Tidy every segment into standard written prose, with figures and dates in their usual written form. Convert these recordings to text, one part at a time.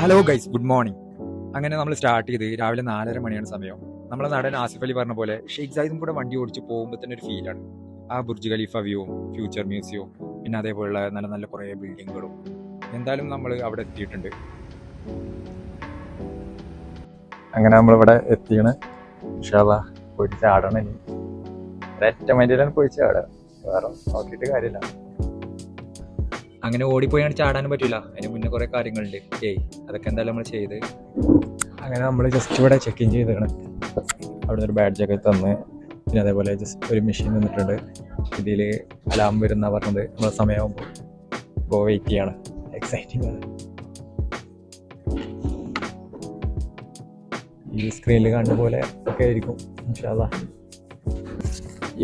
Hello guys, good morning. അങ്ങനെ നമ്മൾ start ചെയ്ത് രാവിലെ 4:30 മണിയാണ് സമയം. നമ്മളെ നടൻ ആസിഫ് അലി പറഞ്ഞ പോലെ ഷെയ്ഖ് സായിദും കൂടെ വണ്ടി ഓടിച്ച് പോകുമ്പോൾ തന്നെ ഒരു ഫീലാണ്. ആ ബുർജ് ഖലീഫ വ്യൂവും ഫ്യൂച്ചർ മ്യൂസിയവും പിന്നെ അതേപോലുള്ള നല്ല നല്ല കുറേ ബിൽഡിങ്ങുകളും. എന്തായാലും നമ്മൾ അവിടെ എത്തിയിട്ടുണ്ട്. അങ്ങനെ നമ്മളിവിടെ എത്തിയാണ്. പോയിട്ട് ചാടണം. ഇനി ഒരൊറ്റ മൈൻഡിലാണ് പോയി ചാടുക, വേറെ നോക്കിയിട്ട് കാര്യമില്ല. അങ്ങനെ ഓടിപ്പോയാണ് ചാടാനും പറ്റില്ല, അതിന് മുന്നേ കുറേ കാര്യങ്ങളുണ്ട്. അതൊക്കെ എന്തായാലും നമ്മൾ ചെയ്ത് അങ്ങനെ നമ്മൾ ജസ്റ്റ് ഇവിടെ ചെക്ക് ഇൻ ചെയ്തതാണ്. അവിടെ നിന്ന് ഒരു ബാഡ്ജൊക്കെ തന്ന്, പിന്നെ അതേപോലെ ജസ്റ്റ് ഒരു മെഷീൻ വന്നിട്ടുണ്ട്. ഇതിൽ അലാം വരുന്ന പറഞ്ഞത് നമ്മൾ സമയമാകുമ്പോൾ ഇപ്പോൾ വെയിറ്റ് ചെയ്യാണ്. എക്സൈറ്റിംഗ് ആണ്. ഈ സ്ക്രീനിൽ കാണുന്ന പോലെ ഒക്കെ ആയിരിക്കും ഇൻഷാ അല്ലാഹ്.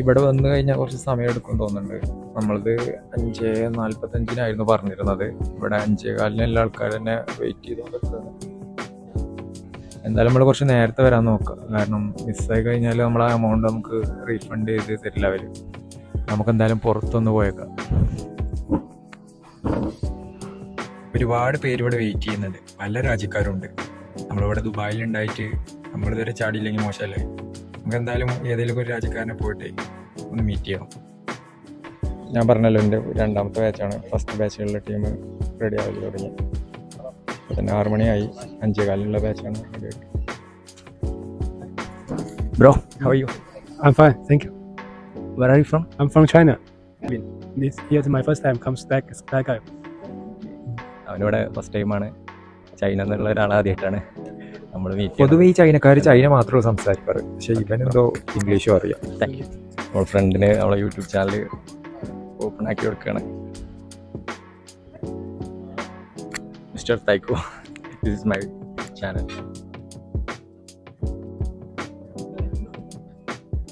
ഇവിടെ വന്നു കഴിഞ്ഞാൽ കുറച്ച് സമയം എടുക്കും തോന്നുന്നുണ്ട്. നമ്മളത് 5:45 പറഞ്ഞിരുന്നത്. ഇവിടെ 5:15 എല്ലാ ആൾക്കാർ തന്നെ വെയിറ്റ് ചെയ്തുകൊണ്ടിരിക്കുകയാണ്. എന്തായാലും നമ്മൾ കുറച്ച് നേരത്തെ വരാൻ നോക്കാം, കാരണം മിസ്സായി കഴിഞ്ഞാൽ നമ്മൾ ആ എമൗണ്ട് നമുക്ക് റീഫണ്ട് ചെയ്ത് തരില്ല അവർ. നമുക്ക് എന്തായാലും പുറത്തൊന്ന് പോയേക്കാം. ഒരുപാട് പേര് ഇവിടെ വെയിറ്റ് ചെയ്യുന്നുണ്ട്, പല രാജ്യക്കാരുണ്ട്. നമ്മളിവിടെ ദുബായിലുണ്ടായിട്ട് നമ്മളിതുവരെ ചാടിയില്ലെങ്കിൽ മോശമല്ലേ. നമുക്ക് എന്തായാലും ഏതെങ്കിലും ഒരു രാജ്യക്കാരനെ പോയിട്ട് ഒന്ന് മീറ്റ് ചെയ്യണം. ഞാൻ പറഞ്ഞല്ലോ, എൻ്റെ രണ്ടാമത്തെ ബാച്ചാണ്. ഫസ്റ്റ് ബാച്ചുകളിലെ ടീം റെഡി ആയി തുടങ്ങി. അപ്പോൾ തന്നെ 6 മണിയായി. 5:15 ബാച്ചാണ് റെഡി ആയിട്ട്. Bro, how are you? I'm fine, thank you. Where are you from? I'm from China. This year is my first time comes back skydive. അവനിവിടെ ഫസ്റ്റ് ടൈമാണ്. ചൈന എന്നുള്ള ഒരാൾ ആദ്യമായിട്ടാണ് നമ്മൾ മീറ്റ്. പൊതുവെ ഈ ചൈനക്കാർ ചൈന മാത്രമേ സംസാരിക്കാറ്, പക്ഷേ ഇവനെന്തോ ഇംഗ്ലീഷും അറിയാം. Thank you. നമ്മൾ ഫ്രണ്ടിന് നമ്മളെ യൂട്യൂബ് ചാനൽ ഓപ്പൺ ആക്കി കൊടുക്കുകയാണ്. മിസ്റ്റർ തൈക്കോ, this is my channel.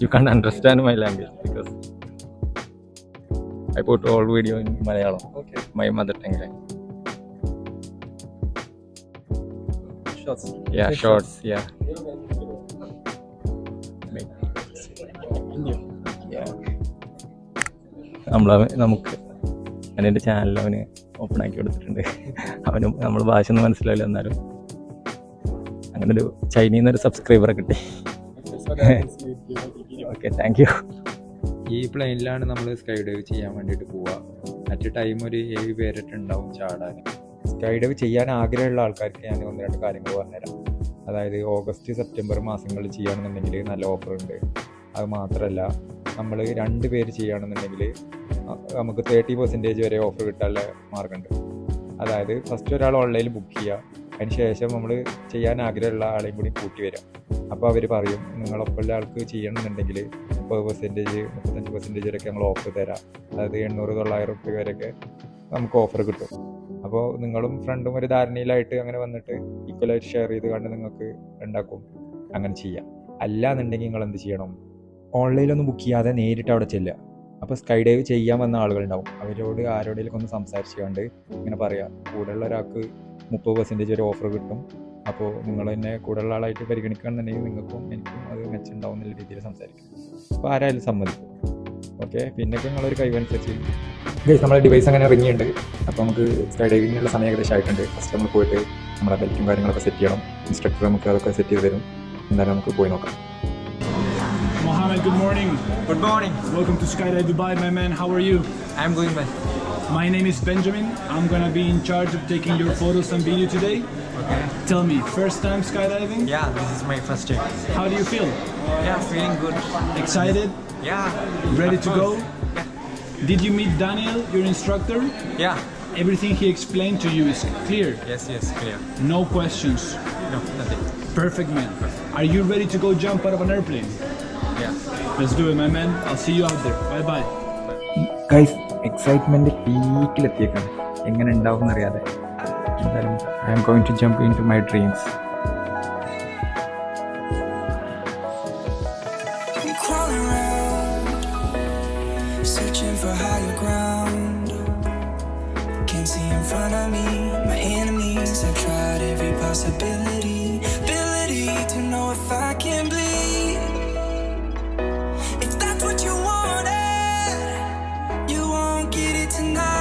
You can't understand my language because I put all video in Malayalam. Okay. My mother tongue language. Shorts. Yeah, shorts. Yeah. നമുക്ക് എൻ്റെ channel അവന് open ആക്കി കൊടുത്തിട്ടുണ്ട്. അവനും നമ്മൾ ഭാഷ ഒന്നും മനസ്സിലാവില്ല, എന്നാലും അങ്ങനെ ഒരു ചൈനയിൽ നിന്നൊരു സബ്സ്ക്രൈബറെ കിട്ടി. Okay, thank you. ഈ പ്ലെയിനിലാണ് നമ്മൾ സ്കൈ ഡൈവ് ചെയ്യാൻ വേണ്ടിയിട്ട് പോവുക. മറ്റു ടൈം ഒരു 7 പേരൊക്കെ ഉണ്ടാവും ചാടാൻ. സ്കൈ ഡൈവ് ചെയ്യാൻ ആഗ്രഹമുള്ള ആൾക്കാർക്ക് ഞാൻ 1-2 കാര്യങ്ങൾ പറഞ്ഞുതരാം. അതായത് ഓഗസ്റ്റ് സെപ്റ്റംബർ മാസങ്ങളിൽ ചെയ്യുകയാണെന്നുണ്ടെങ്കിൽ നല്ല ഓഫറുണ്ട്. അത് മാത്രമല്ല, നമ്മൾ 2 പേര് ചെയ്യുകയാണെന്നുണ്ടെങ്കിൽ നമുക്ക് 30% വരെ ഓഫർ കിട്ടാനുള്ള മാർഗമുണ്ട്. അതായത് ഫസ്റ്റ് ഒരാൾ ഓൺലൈനിൽ ബുക്ക് ചെയ്യുക, അതിന് ശേഷം നമ്മൾ ചെയ്യാൻ ആഗ്രഹമുള്ള ആളെയും കൂടി കൂട്ടി വരാം. അപ്പോൾ അവർ പറയും നിങ്ങളൊപ്പമുള്ള ആൾക്ക് ചെയ്യണമെന്നുണ്ടെങ്കിൽ 30%, 35% വരെയൊക്കെ ഞങ്ങൾ ഓഫർ തരാം. അതായത് 800-900 വരെയൊക്കെ നമുക്ക് ഓഫർ കിട്ടും. അപ്പോൾ നിങ്ങളും ഫ്രണ്ടും ഒരു ധാരണയിലായിട്ട് അങ്ങനെ വന്നിട്ട് ഈക്വലായിട്ട് ഷെയർ ചെയ്ത് കണ്ട് നിങ്ങൾക്ക് ഉണ്ടാക്കും. അങ്ങനെ ചെയ്യാം. അല്ല എന്നുണ്ടെങ്കിൽ നിങ്ങൾ എന്ത് ചെയ്യണം, ഓൺലൈനിലൊന്നും ബുക്ക് ചെയ്യാതെ നേരിട്ട് അവിടെ ചെല്ലുക. അപ്പോൾ സ്കൈ ഡൈവ് ചെയ്യാൻ വന്ന ആളുകളുണ്ടാവും, അവരോട് ആരോടെങ്കിലും ഒന്ന് സംസാരിച്ചുകൊണ്ട് ഇങ്ങനെ പറയാം, കൂടെയുള്ള ഒരാൾക്ക് 30% വരെ ഓഫർ കിട്ടും. അപ്പോൾ നിങ്ങൾ തന്നെ കൂടുതലുള്ള ആളായിട്ട് പരിഗണിക്കുകയാണെന്നുണ്ടെങ്കിൽ നിങ്ങൾക്കും എനിക്കും അത് മെച്ചുണ്ടാവും എന്നുള്ള രീതിയിൽ സംസാരിക്കും. അപ്പോൾ ആരായാലും സമ്മതിക്കും. ഓക്കെ, പിന്നെ നിങ്ങളൊരു കഴിവനുസരിച്ച് നമ്മുടെ ഡിവൈസ് അങ്ങനെ ഇറങ്ങിയിട്ടുണ്ട്. അപ്പോൾ നമുക്ക് സ്കൈ ഡൈവിങ്ങിനുള്ള സമയം ഏകദേശം ആയിട്ടുണ്ട്. ഫസ്റ്റ് നമ്മൾ പോയിട്ട് നമ്മുടെ ബെൽറ്റും കാര്യങ്ങളൊക്കെ സെറ്റ് ചെയ്യണം. ഇൻസ്ട്രക്ടർ നമുക്ക് അതൊക്കെ സെറ്റ് ചെയ്ത് തരും. എന്തായാലും നമുക്ക് പോയി നോക്കാം. Mohammed, good morning. Good morning. Welcome to Skydive Dubai, my man. How are you? I'm going well. My name is Benjamin. I'm gonna be in charge of taking your photos and video today. Okay. Tell me, first time skydiving? Yeah, this is my first time. How do you feel? Yeah, feeling good. Excited? Yeah. Ready to go? Yeah. Did you meet Daniel, your instructor? Yeah. Everything he explained to you is clear? Yes, clear. No questions? No, nothing. Perfect, man. Are you ready to go jump out of an airplane? Yeah. Let's do it, my man. I'll see you out there. Bye-bye. Guys, excitement പീക്കിലെത്തിയേക്കാണ്. എങ്ങനെ ഉണ്ടാവും എന്നറിയാതെ. എന്തായാലും I am going to jump into my dreams. Searching for higher ground, can't see in front of me. My enemies have tried every possibility, ability to know if I can bleed. If that's what you wanted, you won't get it tonight.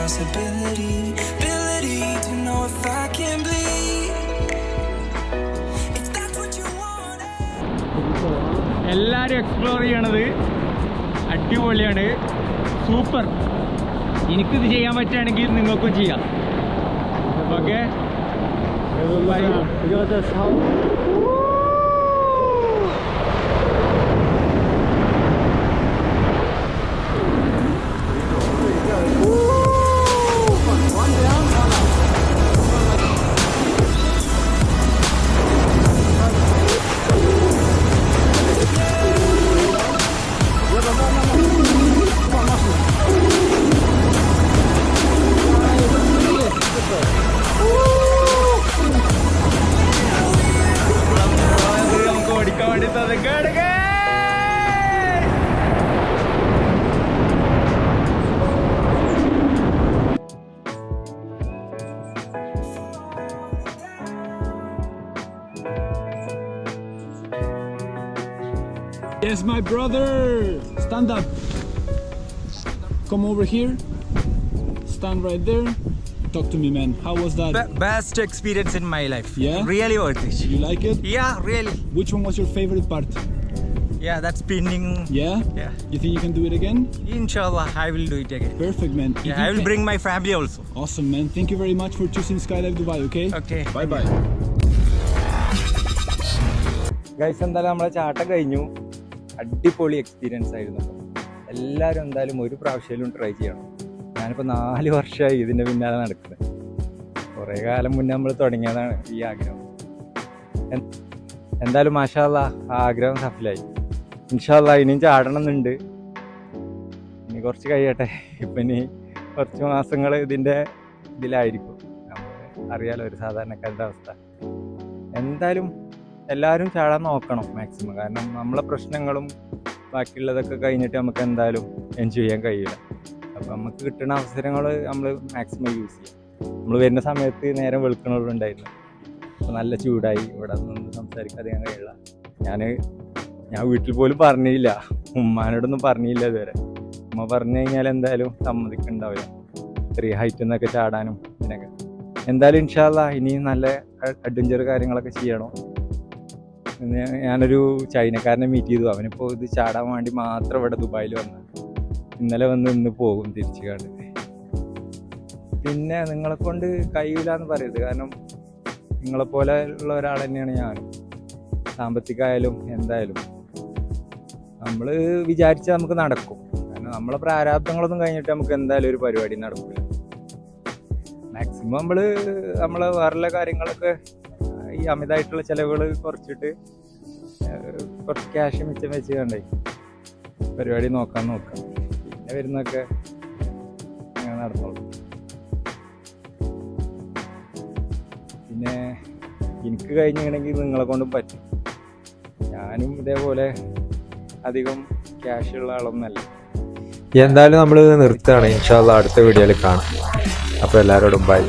possibility, ability to know if I can bleed. If that's what you want. എല്ലാവരും explore ചെയ്യണത് അടിപൊളിയാണ്, super. എനിക്കിത് ചെയ്യാൻ പറ്റുകയാണെങ്കിൽ നിങ്ങൾക്കും ചെയ്യാം. Okay, നമുക്ക് ഓടിക്കാൻ വേണ്ടി തന്നിക്കാടുക. Yes, my brother. Stand up. Come over here. Stand right there. Talk to me, man. How was that? Best experience in my life. Yeah? Really worth it. You like it? Yeah, really. Which one was your favorite part? Yeah, that's spinning. Yeah? Yeah. You think you can do it again? Inshallah, I will do it again. Perfect, man. If Yeah, you I will can- bring my family also. Awesome, man. Thank you very much for choosing Skydive Dubai, okay? Okay. Bye-bye. Guys, എന്തായാലും നമ്മളെ ചാട്ടം കഴിഞ്ഞു. അടിപൊളി experience ആയിരുന്നു. എല്ലാവരും എന്തായാലും ഒരു പ്രാവശ്യമായാലും try ചെയ്യണം. ഞാനിപ്പോൾ 4 വർഷമായി ഇതിൻ്റെ പിന്നാലെ നടക്കുന്നത്. കുറേ കാലം മുന്നേ നമ്മൾ തുടങ്ങിയതാണ് ഈ ആഗ്രഹം. എന്തായാലും മാഷാ അല്ലാഹ് ആ ആഗ്രഹം സഫലമായി. ഇൻഷാ അല്ലാഹ് ഇനിയും ചാടണം എന്നുണ്ട്. ഇനി കുറച്ച് കഴിയട്ടെ. ഇപ്പം ഇനി കുറച്ച് മാസങ്ങൾ ഇതിലായിരിക്കും. നമ്മൾ അറിയാലോ ഒരു സാധാരണക്കാരുടെ അവസ്ഥ. എന്തായാലും എല്ലാവരും ചാടാൻ നോക്കണം മാക്സിമം. കാരണം നമ്മളെ പ്രശ്നങ്ങളും ബാക്കിയുള്ളതൊക്കെ കഴിഞ്ഞിട്ട് നമുക്ക് എന്തായാലും എൻജോയ് ചെയ്യാൻ കഴിയില്ല. അപ്പോൾ നമുക്ക് കിട്ടുന്ന അവസരങ്ങൾ നമ്മൾ മാക്സിമം യൂസ് ചെയ്യാം. നമ്മൾ വരുന്ന സമയത്ത് നേരം വെളുക്കണുണ്ടായിരുന്നു. അപ്പോൾ നല്ല ചൂടായി. ഇവിടെ നിന്ന് സംസാരിക്കാതെ ഞാൻ കഴിയില്ല. ഞാൻ വീട്ടിൽ പോലും പറഞ്ഞില്ല, ഉമ്മാനോടൊന്നും പറഞ്ഞില്ല ഇതുവരെ. ഉമ്മ പറഞ്ഞു കഴിഞ്ഞാൽ എന്തായാലും സമ്മതിക്കുന്നുണ്ടാവില്ല 3 ഹൈറ്റിൽ നിന്നൊക്കെ ചാടാനും ഇതിനൊക്കെ. എന്തായാലും ഇൻഷാ അല്ലാഹ് ഇനിയും നല്ല അഡ്വഞ്ചർ കാര്യങ്ങളൊക്കെ ചെയ്യണം. ഞാനൊരു ചൈനക്കാരനെ മീറ്റ് ചെയ്തു. അവനിപ്പോൾ ഇത് ചാടാൻ വേണ്ടി മാത്രം ഇവിടെ ദുബായിൽ വന്നത്. ഇന്നലെ വന്ന് ഇന്ന് പോകും തിരിച്ചു കണ്ട്. പിന്നെ നിങ്ങളെ കൊണ്ട് കഴിയില്ല എന്ന് പറയരുത്. കാരണം നിങ്ങളെപ്പോലെ ഉള്ള ഒരാൾ തന്നെയാണ് ഞാനും. സാമ്പത്തികമായാലും എന്തായാലും നമ്മൾ വിചാരിച്ചാൽ നമുക്ക് നടക്കും. കാരണം നമ്മളെ പ്രാരാബ്ദങ്ങളൊന്നും കഴിഞ്ഞിട്ട് നമുക്ക് എന്തായാലും ഒരു പരിപാടി നടക്കില്ല. മാക്സിമം നമ്മളെ വേറെയുള്ള കാര്യങ്ങളൊക്കെ ഈ അമിതമായിട്ടുള്ള ചിലവുകൾ കുറച്ചിട്ട് കുറച്ച് ക്യാഷ് മിച്ചം വെച്ച് കണ്ടേ പരിപാടി നോക്കാം. പിന്നെ വരുന്നൊക്കെ അങ്ങനെ നടന്നോളൂ. പിന്നെ എനിക്ക് കഴിഞ്ഞിട്ടുണ്ടെങ്കിൽ നിങ്ങളെ കൊണ്ടും പറ്റും. ഞാനും ഇതേപോലെ അധികം ക്യാഷ് ഉള്ള ആളൊന്നല്ല. എന്തായാലും നമ്മൾ നിർത്തുകയാണ്. ഇൻഷാ അല്ലാഹ് അടുത്ത വീഡിയോയിൽ കാണാം. അപ്പോൾ എല്ലാവരോടും ബൈ.